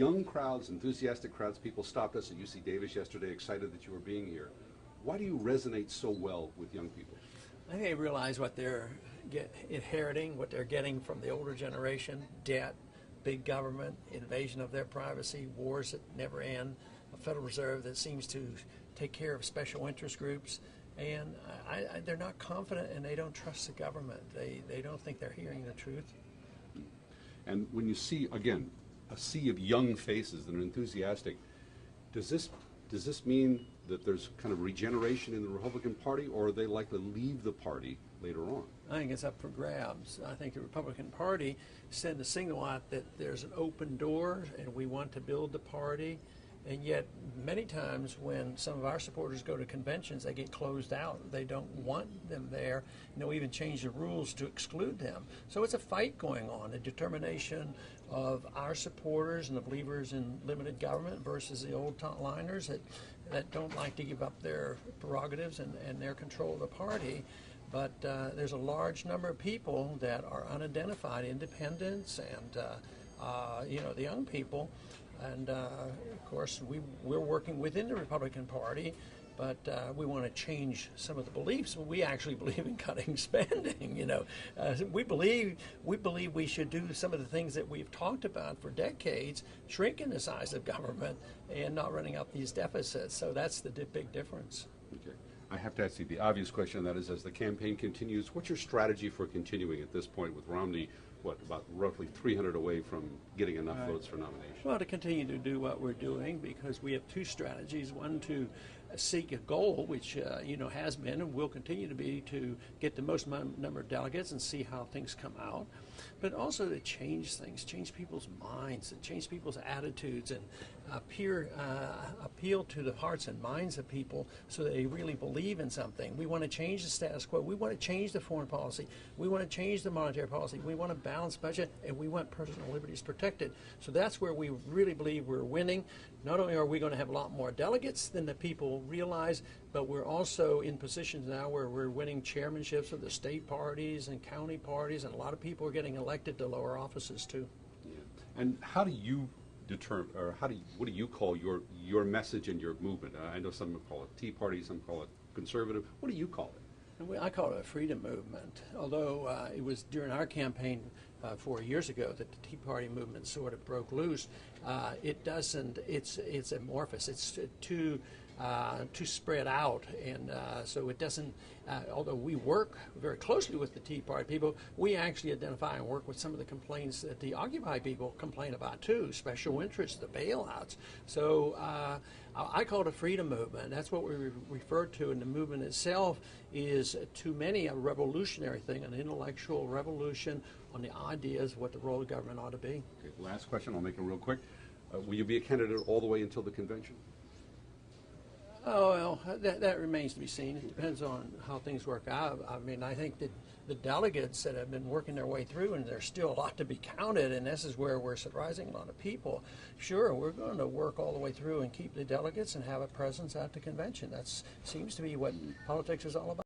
young crowds, enthusiastic crowds. People stopped us at UC Davis yesterday, excited that you were being here. Why do you resonate so well with young people? I think they realize what they're inheriting, what they're getting from the older generation: debt, big government, invasion of their privacy, wars that never end, a Federal Reserve that seems to take care of special interest groups, and they're not confident and they don't trust the government. They don't think they're hearing the truth. And when you see, again, a sea of young faces that are enthusiastic, does this mean that there's kind of regeneration in the Republican Party, or are they likely to leave the party later on? I think it's up for grabs. I think the Republican Party sent a signal out that there's an open door and we want to build the party, and yet many times when some of our supporters go to conventions, they get closed out. They don't want them there, and they'll even change the rules to exclude them. So it's a fight going on, a determination of our supporters and the believers in limited government versus the old liners that don't like to give up their prerogatives and their control of the party. But there's a large number of people that are unidentified, independents, and the young people. And of course, we're working within the Republican Party, but we want to change some of the beliefs. We actually believe in cutting spending. We believe we should do some of the things that we've talked about for decades, shrinking the size of government and not running up these deficits. So that's the big difference. Okay. I have to ask you the obvious question, and that is, as the campaign continues, what's your strategy for continuing at this point with Romney, about roughly 300 away from getting enough votes for nomination? Well, to continue to do what we're doing, because we have two strategies. One, to seek a goal, which has been and will continue to be, to get the most number of delegates and see how things come out, but also to change things, change people's minds, and change people's attitudes, and appeal to the hearts and minds of people so that they really believe in something. We want to change the status quo. We want to change the foreign policy. We want to change the monetary policy. We want a balanced budget, and we want personal liberties protected. So that's where we really believe we're winning. Not only are we going to have a lot more delegates than the people realize, but we're also in positions now where we're winning chairmanships of the state parties and county parties, and a lot of people are getting elected to lower offices too. Yeah. And how do you determine, or what do you call your message and your movement? I know some call it Tea Party, some call it conservative. What do you call it? I call it a freedom movement, although it was during our campaign 4 years ago that the Tea Party movement sort of broke loose. It doesn't, it's amorphous, it's too spread out, and so it doesn't, although we work very closely with the Tea Party people, we actually identify and work with some of the complaints that the Occupy people complain about too, special interests, the bailouts. So I call it a freedom movement. That's what we refer to, and the movement itself is to many a revolutionary thing, an intellectual revolution on the ideas of what the role of government ought to be. Okay, last question, I'll make it real quick. Will you be a candidate all the way until the convention? Oh, well, that remains to be seen. It depends on how things work out. I mean, I think that the delegates that have been working their way through, and there's still a lot to be counted, and this is where we're surprising a lot of people. Sure, we're going to work all the way through and keep the delegates and have a presence at the convention. That seems to be what politics is all about.